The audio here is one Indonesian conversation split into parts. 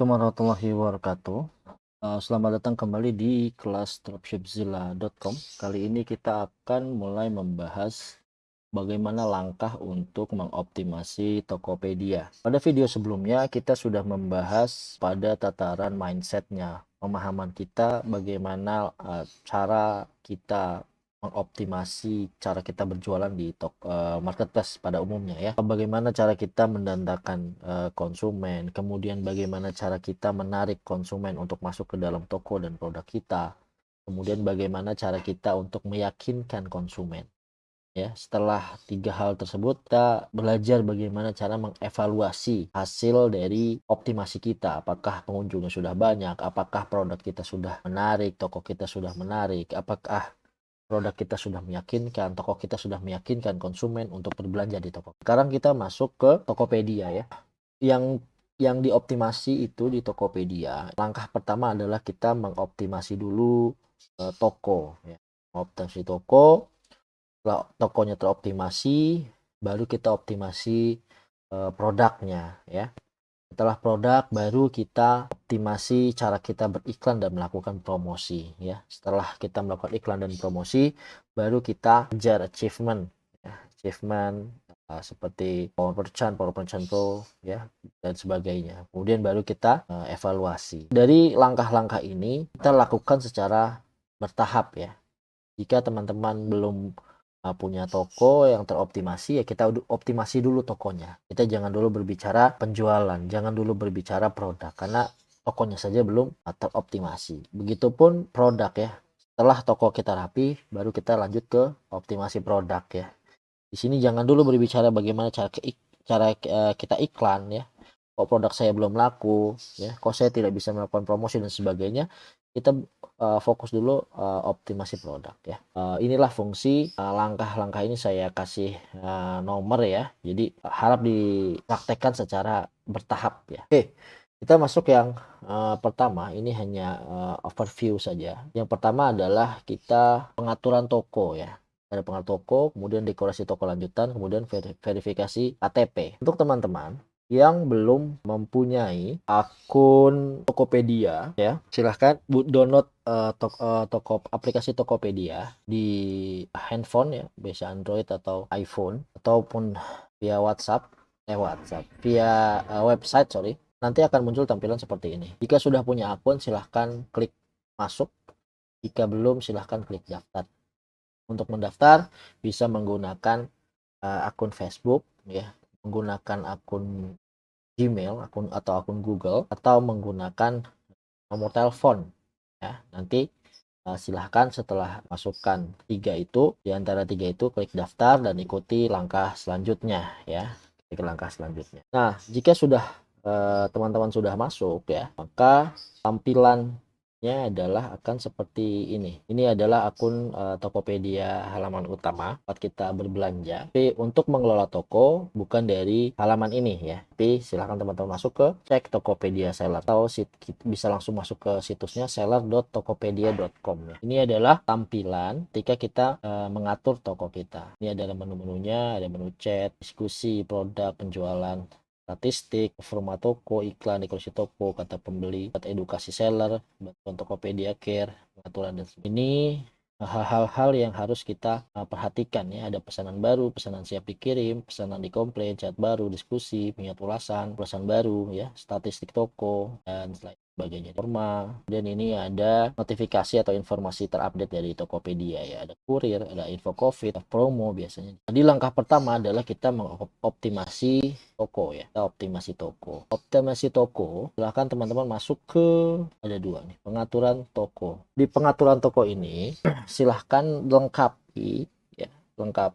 Assalamualaikum warahmatullahi wabarakatuh. Selamat datang kembali di kelas dropshipzilla.com. Kali ini kita akan mulai membahas bagaimana langkah untuk mengoptimasi Tokopedia. Pada video sebelumnya kita sudah membahas pada tataran mindsetnya, pemahaman kita bagaimana cara kita mengoptimasi cara kita berjualan di marketplace pada umumnya ya. Bagaimana cara kita mendatangkan konsumen, kemudian bagaimana cara kita menarik konsumen untuk masuk ke dalam toko dan produk kita. Kemudian bagaimana cara kita untuk meyakinkan konsumen. Ya, setelah 3 hal tersebut kita belajar bagaimana cara mengevaluasi hasil dari optimasi kita. Apakah pengunjungnya sudah banyak, apakah produk kita sudah menarik, toko kita sudah menarik, apakah produk kita sudah meyakinkan, toko kita sudah meyakinkan konsumen untuk berbelanja di toko. Sekarang kita masuk ke Tokopedia ya. Yang dioptimasi itu di Tokopedia. Langkah pertama adalah kita mengoptimasi dulu toko ya. Optimasi toko. Setelah tokonya teroptimasi, baru kita optimasi produknya ya. Setelah produk, baru kita optimasi cara kita beriklan dan melakukan promosi ya. Setelah kita melakukan iklan dan promosi, baru kita kejar achievement ya. Achievement seperti Power Merchant Pro ya, dan sebagainya. Kemudian baru kita evaluasi. Dari langkah-langkah ini kita lakukan secara bertahap ya. Jika teman-teman belum punya toko yang teroptimasi, ya kita optimasi dulu tokonya. Kita jangan dulu berbicara penjualan, jangan dulu berbicara produk, karena tokonya saja belum teroptimasi. Begitupun produk ya. Setelah toko kita rapi, baru kita lanjut ke optimasi produk ya. Di sini jangan dulu berbicara bagaimana cara kita iklan ya. Kok produk saya belum laku ya, kok saya tidak bisa melakukan promosi dan sebagainya. Kita fokus dulu optimasi produk ya. Inilah fungsi langkah-langkah ini saya kasih nomor ya. Jadi harap dipraktekkan secara bertahap ya. Oke, kita masuk yang pertama. Ini hanya overview saja. Yang pertama adalah kita pengaturan toko ya. Ada pengaturan toko, kemudian dekorasi toko lanjutan, kemudian verifikasi KTP. Untuk teman-teman yang belum mempunyai akun Tokopedia ya, silahkan download aplikasi Tokopedia di handphone ya, bisa Android atau iPhone, ataupun via WhatsApp via website nanti akan muncul tampilan seperti ini. Jika sudah punya akun, silahkan klik masuk. Jika belum, silahkan klik daftar. Untuk mendaftar bisa menggunakan akun Facebook ya, menggunakan akun Gmail, atau akun Google, atau menggunakan nomor telepon ya. Nanti silahkan setelah masukkan di antara tiga itu klik daftar dan ikuti langkah selanjutnya ya. Nah, jika sudah teman-teman sudah masuk ya, maka tampilannya adalah akan seperti ini. Ini adalah akun Tokopedia halaman utama tempat kita berbelanja. Tapi untuk mengelola toko bukan dari halaman ini ya. Tapi silahkan teman-teman masuk ke cek Tokopedia Seller, atau bisa langsung masuk ke situsnya seller.tokopedia.com ya. Ini adalah tampilan ketika kita mengatur toko kita. Ini adalah menu-menunya, ada menu chat, diskusi, produk, penjualan, statistik, format toko, iklan, dekorasi toko, kata pembeli, edukasi seller, bantuan Tokopedia Care, pengaturan dan ini hal-hal yang harus kita perhatikan ya. Ada pesanan baru, pesanan siap dikirim, pesanan dikomplain, chat baru, diskusi, punya ulasan baru ya, statistik toko dan sebagainya. Dan ini ada notifikasi atau informasi terupdate dari Tokopedia ya. Ada kurir, ada info COVID, promo biasanya. Jadi langkah pertama adalah kita mengoptimasi toko ya. Optimasi toko, silahkan teman-teman masuk ke, ada dua nih, pengaturan toko. Di pengaturan toko ini silahkan lengkapi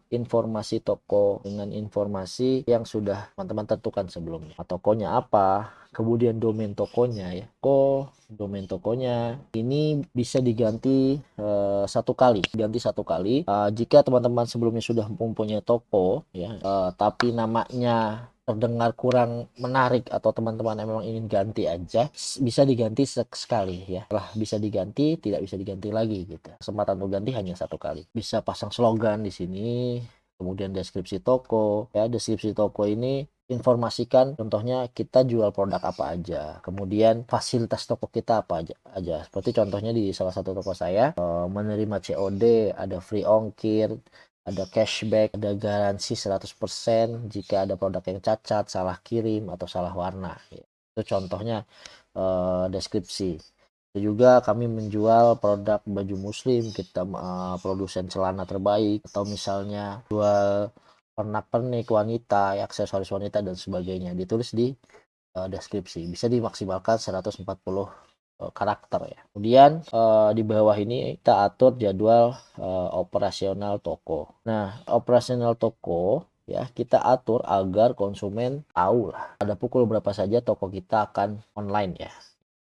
informasi toko dengan informasi yang sudah teman-teman tentukan sebelumnya. Tokonya apa, kemudian domain tokonya ya. Domain tokonya ini bisa diganti satu kali. Jika teman-teman sebelumnya sudah mempunyai toko ya, tapi namanya terdengar kurang menarik atau teman-teman memang ingin ganti aja, bisa diganti sekali ya. Setelah bisa diganti, tidak bisa diganti lagi gitu. Kesempatan untuk ganti hanya satu kali. Bisa pasang slogan di sini, kemudian deskripsi toko ya. Deskripsi toko ini informasikan, contohnya kita jual produk apa aja, kemudian fasilitas toko kita apa aja. Seperti contohnya di salah satu toko saya, menerima COD, ada free ongkir, ada cashback, ada garansi 100% jika ada produk yang cacat, salah kirim, atau salah warna. Itu contohnya deskripsi. Juga kami menjual produk baju muslim, kita produsen celana terbaik, atau misalnya jual pernak-pernik wanita, aksesoris wanita dan sebagainya. Ditulis di deskripsi. Bisa dimaksimalkan 140 karakter ya. Kemudian di bawah ini kita atur jadwal operasional toko. Nah, operasional toko ya kita atur agar konsumen tahu lah pada pukul berapa saja toko kita akan online ya.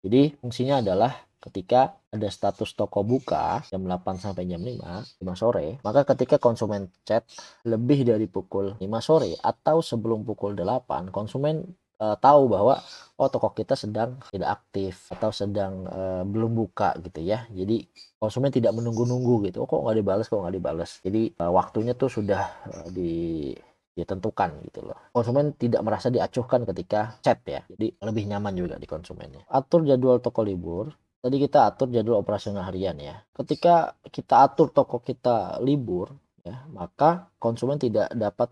Jadi fungsinya adalah ketika ada status toko buka jam 8 sampai jam 5 sore, maka ketika konsumen chat lebih dari pukul 5 sore atau sebelum pukul 8, konsumen tahu bahwa oh toko kita sedang tidak aktif atau sedang belum buka gitu ya. Jadi konsumen tidak menunggu-nunggu gitu. Oh kok nggak dibalas. Jadi waktunya tuh sudah ditentukan gitu loh. Konsumen tidak merasa diacuhkan ketika chat ya. Jadi lebih nyaman juga di konsumennya. Atur jadwal toko libur. Tadi kita atur jadwal operasional harian ya. Ketika kita atur toko kita libur ya, maka konsumen tidak dapat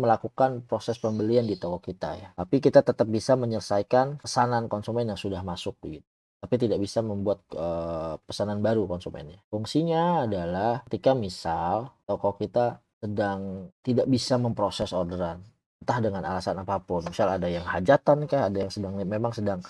melakukan proses pembelian di toko kita ya. Tapi kita tetap bisa menyelesaikan pesanan konsumen yang sudah masuk gitu. Tapi tidak bisa membuat pesanan baru konsumennya. Fungsinya adalah ketika misal toko kita sedang tidak bisa memproses orderan, entah dengan alasan apapun, misal ada yang hajatan kah, ada yang memang sedang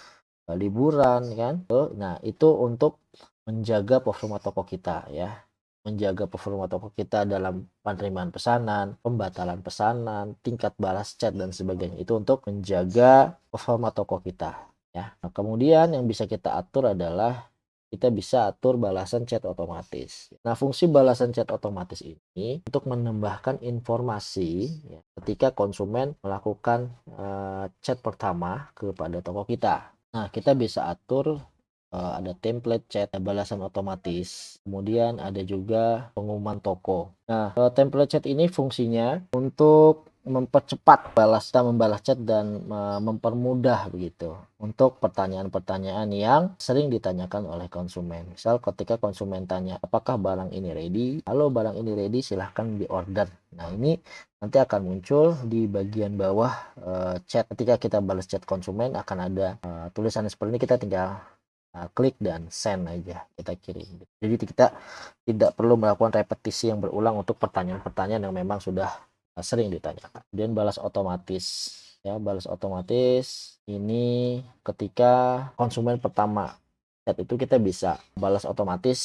liburan kan. Nah, itu untuk menjaga performa toko kita ya. Menjaga performa toko kita dalam penerimaan pesanan, pembatalan pesanan, tingkat balas chat dan sebagainya. Itu untuk menjaga performa toko kita ya. Nah, kemudian yang bisa kita atur adalah kita bisa atur balasan chat otomatis. Nah, fungsi balasan chat otomatis ini untuk menambahkan informasi ya, ketika konsumen melakukan chat pertama kepada toko kita. Nah, kita bisa atur ada template chat, balasan otomatis, kemudian ada juga pengumuman toko. Nah, template chat ini fungsinya untuk mempercepat membalas chat dan mempermudah begitu untuk pertanyaan-pertanyaan yang sering ditanyakan oleh konsumen. Misal ketika konsumen tanya, apakah barang ini ready? Halo, barang ini ready, silahkan di order. Nah, ini nanti akan muncul di bagian bawah chat. Ketika kita balas chat konsumen akan ada tulisan seperti ini, kita tinggal klik dan send aja, kita kirim. Jadi kita tidak perlu melakukan repetisi yang berulang untuk pertanyaan-pertanyaan yang memang sudah sering ditanyakan. Kemudian balas otomatis ya, balas otomatis ini ketika konsumen pertama chat itu kita bisa balas otomatis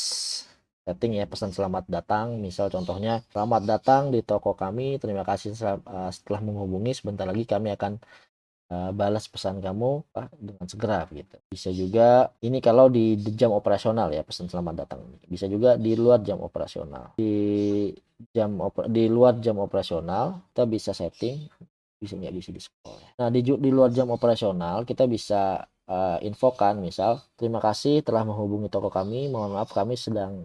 setting ya, pesan selamat datang, misal contohnya selamat datang di toko kami, terima kasih setelah menghubungi, sebentar lagi kami akan balas pesan kamu dengan segera gitu. Bisa juga ini kalau di jam operasional ya, pesan selamat datang. Bisa juga di luar jam operasional. Di luar jam operasional kita bisa setting, bisa nggak bisa di scroll. Nah, di luar jam operasional kita bisa infokan, misal terima kasih telah menghubungi toko kami, mohon maaf kami sedang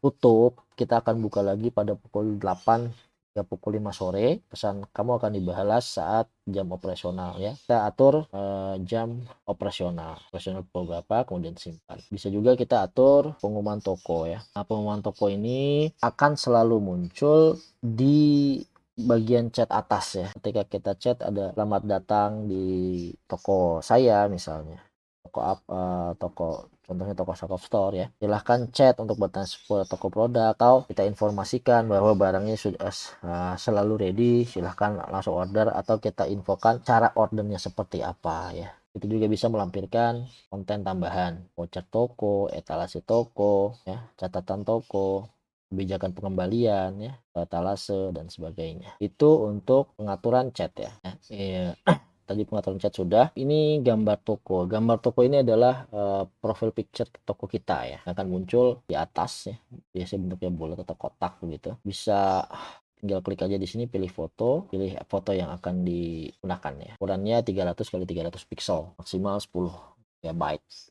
tutup, kita akan buka lagi pada pukul 8 hingga pukul 5 sore, pesan kamu akan dibalas saat jam operasional ya. Kita atur jam operasional pukul berapa, kemudian simpan. Bisa juga kita atur pengumuman toko ya. Nah, pengumuman toko ini akan selalu muncul di bagian chat atas ya. Ketika kita chat ada selamat datang di toko saya misalnya, toko contohnya toko Shop Store ya, silahkan chat untuk bertanya seputar toko produk, atau kita informasikan bahwa barangnya sudah selalu ready, silahkan langsung order, atau kita infokan cara ordernya seperti apa ya. Itu juga bisa melampirkan konten tambahan, voucher toko, etalase toko ya, catatan toko, kebijakan pengembalian ya, etalase dan sebagainya. Itu untuk pengaturan chat ya. Tadi pengaturan chat sudah. Ini gambar toko. Gambar toko ini adalah profil picture toko kita ya. Akan muncul di atas ya. Biasanya bentuknya bulat atau kotak begitu. Bisa tinggal klik aja di sini, pilih foto yang akan digunakan ya. Ukurannya 300 kali 300 pixel, maksimal 10 GB.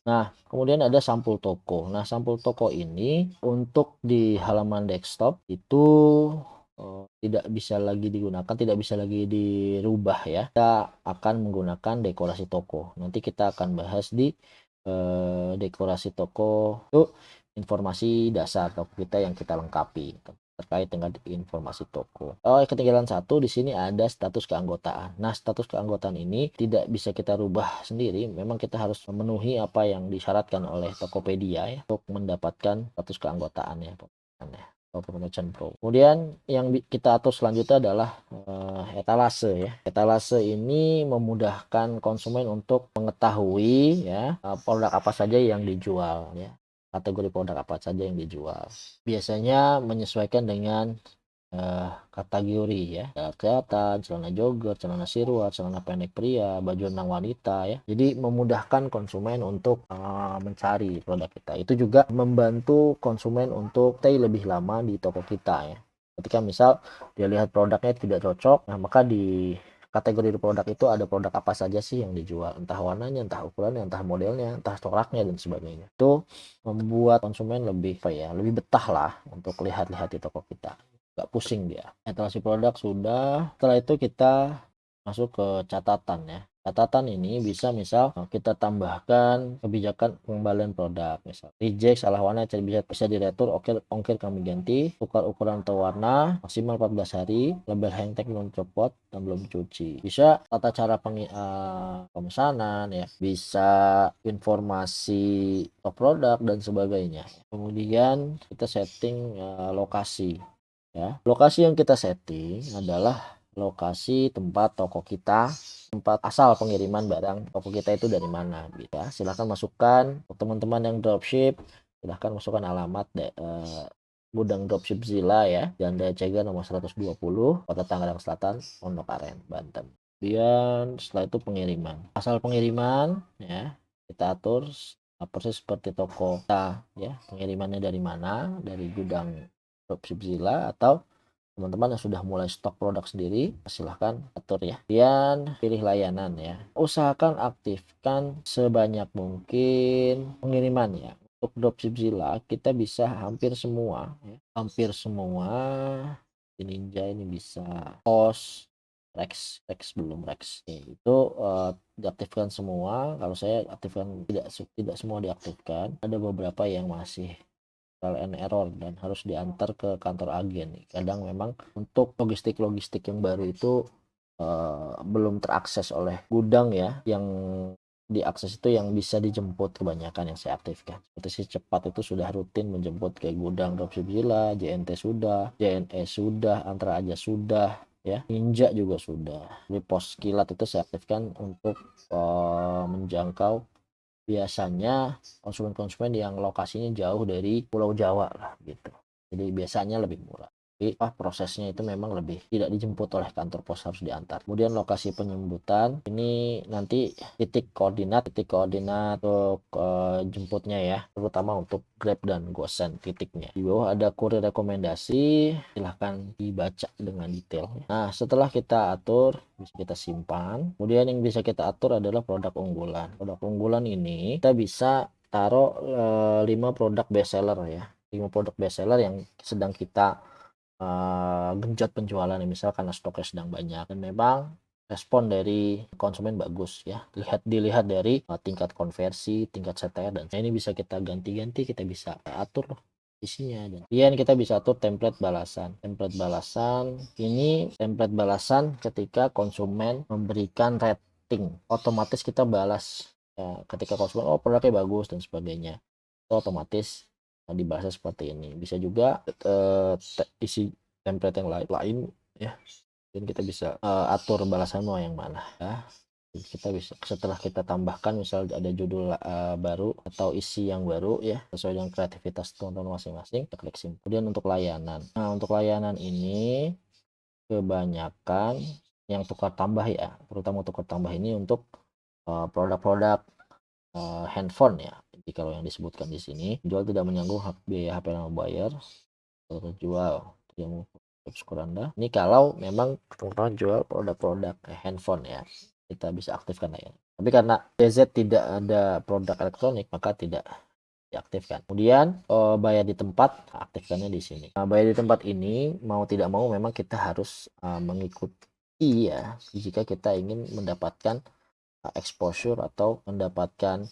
Nah, kemudian ada sampul toko. Nah, sampul toko ini untuk di halaman desktop itu tidak bisa lagi digunakan, tidak bisa lagi dirubah ya. Kita akan menggunakan dekorasi toko. Nanti kita akan bahas di dekorasi toko itu informasi dasar toko kita yang kita lengkapi terkait dengan informasi toko. Oh, ketinggalan satu di sini ada status keanggotaan. Nah, status keanggotaan ini tidak bisa kita rubah sendiri. Memang kita harus memenuhi apa yang disyaratkan oleh Tokopedia ya untuk mendapatkan status keanggotaan ya. Merchant Pro. Kemudian yang kita atur selanjutnya adalah etalase ya. Etalase ini memudahkan konsumen untuk mengetahui ya produk apa saja yang dijual ya. Kategori produk apa saja yang dijual. Biasanya menyesuaikan dengan kategori ya, kesehatan, celana jogger, celana siruar, celana pendek pria, baju renang wanita ya. Jadi memudahkan konsumen untuk mencari produk kita. Itu juga membantu konsumen untuk stay lebih lama di toko kita ya. Ketika misal dia lihat produknya tidak cocok, nah maka di kategori produk itu ada produk apa saja sih yang dijual, entah warnanya, entah ukurannya, entah modelnya, entah coraknya dan sebagainya. Itu membuat konsumen lebih lebih betah lah untuk lihat-lihat di toko kita, nggak pusing dia. Etalasi produk sudah. Setelah itu kita masuk ke catatan ya. Catatan ini bisa misal kita tambahkan kebijakan pengembalian produk, misal reject, salah warna, bisa diretur, ongkir kami ganti, tukar ukuran atau warna, maksimal 14 hari, label hangtag belum copot dan belum cuci. Bisa tata cara pemesanan ya, bisa informasi produk dan sebagainya. Kemudian kita setting lokasi ya. Lokasi yang kita setting adalah lokasi tempat toko kita, tempat asal pengiriman barang toko kita itu dari mana gitu ya. Silahkan masukkan untuk teman-teman yang dropship, silahkan masukkan alamat gudang dropship Zilla ya, Jalan Raya Cega nomor 120, Kota Tangerang Selatan, Pondok Aren, Banten. Kemudian setelah itu pengiriman, asal pengiriman ya kita atur persis seperti toko kita ya, pengirimannya dari mana, dari gudang dropship Zilla atau teman-teman yang sudah mulai stok produk sendiri, silahkan atur ya. Kemudian pilih layanan ya. Usahakan aktifkan sebanyak mungkin pengiriman ya. Untuk Dropshipzilla kita bisa hampir semua ya. Hampir semua di Ninja ini bisa. POS, Rex belum Rex. Itu diaktifkan semua. Kalau saya aktifkan tidak semua diaktifkan. Ada beberapa yang masih trial and error dan harus diantar ke kantor agen. Kadang memang untuk logistik yang baru itu belum terakses oleh gudang ya, yang diakses itu yang bisa dijemput kebanyakan yang saya aktifkan. Seperti si cepat itu sudah rutin menjemput ke gudang Dropship Zilla, JNT sudah, JNE sudah, Antra Aja sudah ya, Ninja juga sudah. Di pos kilat itu saya aktifkan untuk menjangkau biasanya konsumen-konsumen yang lokasinya jauh dari Pulau Jawa lah gitu. Jadi biasanya lebih murah. Tapi prosesnya itu memang lebih tidak dijemput oleh kantor pos, harus diantar. Kemudian lokasi penjemputan ini nanti titik koordinat untuk jemputnya ya, terutama untuk Grab dan GoSend titiknya. Di bawah ada kurir rekomendasi, silahkan dibaca dengan detail. Nah, setelah kita atur, bisa kita simpan. Kemudian yang bisa kita atur adalah produk unggulan. Produk unggulan ini kita bisa taruh 5 produk bestseller ya. 5 produk bestseller yang sedang kita genjot penjualan, misal karena stoknya sedang banyak dan memang respon dari konsumen bagus ya. Dilihat dari tingkat konversi, tingkat CTR, dan ini bisa kita ganti-ganti, kita bisa atur isinya. Dan kemudian kita bisa atur template balasan. Ini template balasan ketika konsumen memberikan rating, otomatis kita balas ya, ketika konsumen produknya bagus dan sebagainya, itu otomatis dibahas seperti ini. Bisa juga isi template yang lain ya, dan kita bisa atur balasan mau yang mana ya. Kita bisa, setelah kita tambahkan misal ada judul baru atau isi yang baru ya, sesuai dengan kreativitas teman-teman masing-masing, kita klik simpul. Kemudian untuk layanan, nah untuk layanan ini kebanyakan yang tukar tambah ya, terutama tukar tambah ini untuk produk-produk handphone ya. Jadi kalau yang disebutkan di sini, jual tidak menyangkut biaya HP nama buyer, terjual yang subscribe Anda. Ini kalau memang teman-teman jual produk-produk handphone ya, kita bisa aktifkan ya. Tapi karena DZ tidak ada produk elektronik, maka tidak diaktifkan. Kemudian bayar di tempat, aktifkannya di sini. Nah, bayar di tempat ini mau tidak mau memang kita harus mengikuti ya jika kita ingin mendapatkan exposure atau mendapatkan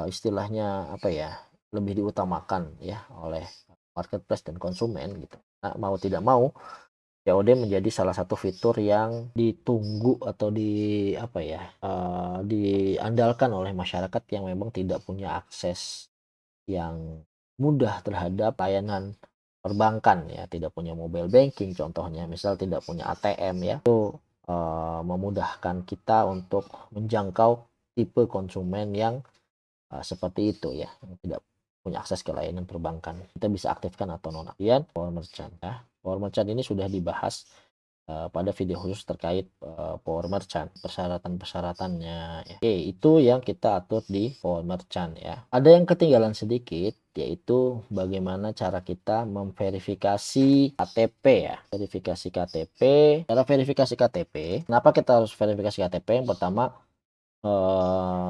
istilahnya apa ya, lebih diutamakan ya oleh marketplace dan konsumen gitu. Nah, mau tidak mau COD menjadi salah satu fitur yang ditunggu atau apa ya, diandalkan oleh masyarakat yang memang tidak punya akses yang mudah terhadap layanan perbankan ya, tidak punya mobile banking contohnya, misal tidak punya ATM ya, itu memudahkan kita untuk menjangkau tipe konsumen yang seperti itu ya, yang tidak punya akses ke layanan perbankan. Kita bisa aktifkan atau nonaktifkan Power Merchant ya. Power Merchant ini sudah dibahas pada video khusus terkait Power Merchant, persyaratan-persyaratannya ya. Oke, itu yang kita atur di Power Merchant ya. Ada yang ketinggalan sedikit, yaitu bagaimana cara kita memverifikasi KTP ya. Verifikasi KTP. Cara verifikasi KTP, kenapa kita harus verifikasi KTP? Yang pertama,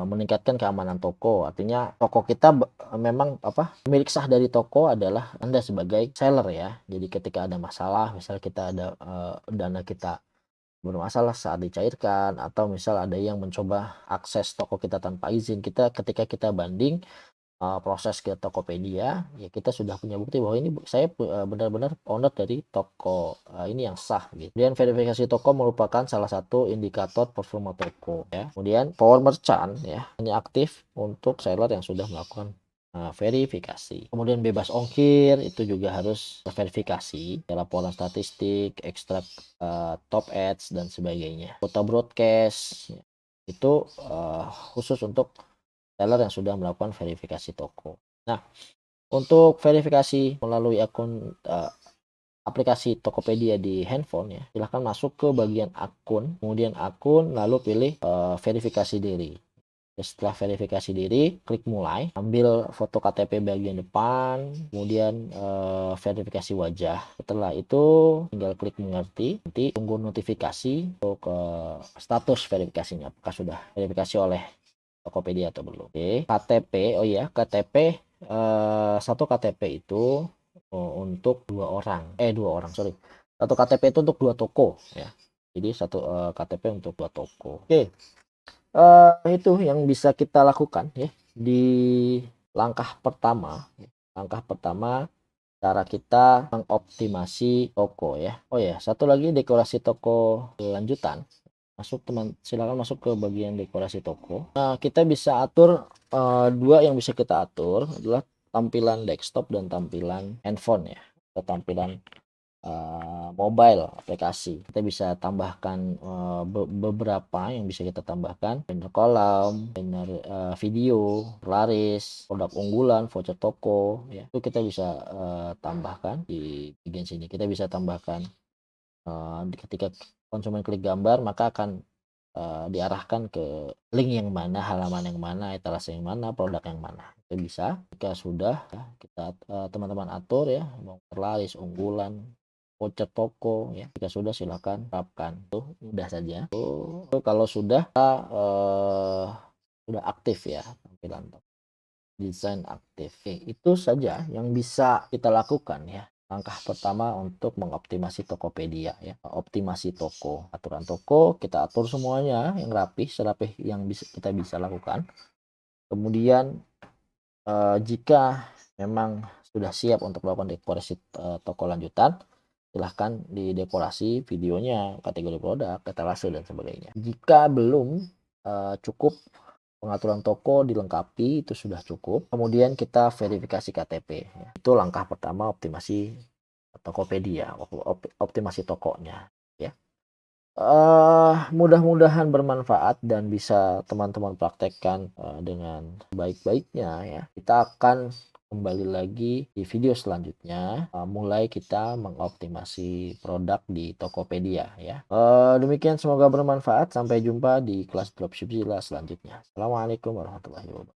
meningkatkan keamanan toko. Artinya toko kita memang pemilik sah dari toko adalah Anda sebagai seller ya. Jadi ketika ada masalah, misal kita ada dana kita bermasalah saat dicairkan, atau misal ada yang mencoba akses toko kita tanpa izin, ketika kita banding proses ke Tokopedia ya, kita sudah punya bukti bahwa ini saya benar-benar owner dari toko ini yang sah gitu. Kemudian verifikasi toko merupakan salah satu indikator performa toko ya. Kemudian Power Merchant ya hanya aktif untuk seller yang sudah melakukan verifikasi. Kemudian bebas ongkir itu juga harus terverifikasi, laporan statistik, ekstrak top ads dan sebagainya. Quota broadcast ya, itu khusus untuk seller yang sudah melakukan verifikasi toko. Nah, untuk verifikasi melalui akun aplikasi Tokopedia di handphone ya, silahkan masuk ke bagian akun, kemudian akun, lalu pilih verifikasi diri. Setelah verifikasi diri, klik mulai, ambil foto KTP bagian depan, kemudian verifikasi wajah. Setelah itu tinggal klik mengerti, nanti tunggu notifikasi untuk status verifikasinya, apakah sudah verifikasi oleh Tokopedia atau belum. Oke, KTP, oh iya, KTP satu KTP itu untuk dua orang, sorry. Satu KTP itu untuk dua toko ya. Jadi satu KTP untuk dua toko. Oke, itu yang bisa kita lakukan ya di langkah pertama. Langkah pertama cara kita mengoptimasi toko ya. Oh ya, satu lagi dekorasi toko lanjutan. Silakan masuk ke bagian dekorasi toko. Nah, kita bisa atur dua yang bisa kita atur adalah tampilan desktop dan tampilan handphone ya, atau tampilan mobile aplikasi. Kita bisa tambahkan beberapa yang bisa kita tambahkan, banner kolom, banner video, laris, produk unggulan, voucher toko ya. Itu kita bisa tambahkan di bagian sini. Kita bisa tambahkan ketika konsumen klik gambar, maka akan diarahkan ke link yang mana, halaman yang mana, etalase yang mana, produk yang mana. Itu bisa. Jika sudah ya, kita teman-teman atur ya, mau laris, unggulan, voucher toko ya. Jika sudah silakan terapkan. Tuh mudah saja. Tuh kalau sudah sudah aktif ya tampilan desain aktif. Oke, itu saja yang bisa kita lakukan ya. Langkah pertama untuk mengoptimasi Tokopedia ya. Optimasi toko, aturan toko kita atur semuanya yang rapih, serapih yang kita bisa lakukan. Kemudian jika memang sudah siap untuk melakukan dekorasi toko lanjutan, silahkan didekorasi videonya, kategori produk, etalase dan sebagainya. Jika belum cukup pengaturan toko dilengkapi, itu sudah cukup. Kemudian kita verifikasi KTP. Ya. Itu langkah pertama optimasi Tokopedia, optimasi tokonya. Ya. Mudah-mudahan bermanfaat dan bisa teman-teman praktekkan dengan baik-baiknya ya. Kita akan kembali lagi di video selanjutnya, mulai kita mengoptimasi produk di Tokopedia ya. Demikian, semoga bermanfaat. Sampai jumpa di kelas Dropship Zilla selanjutnya. Assalamualaikum warahmatullahi wabarakatuh.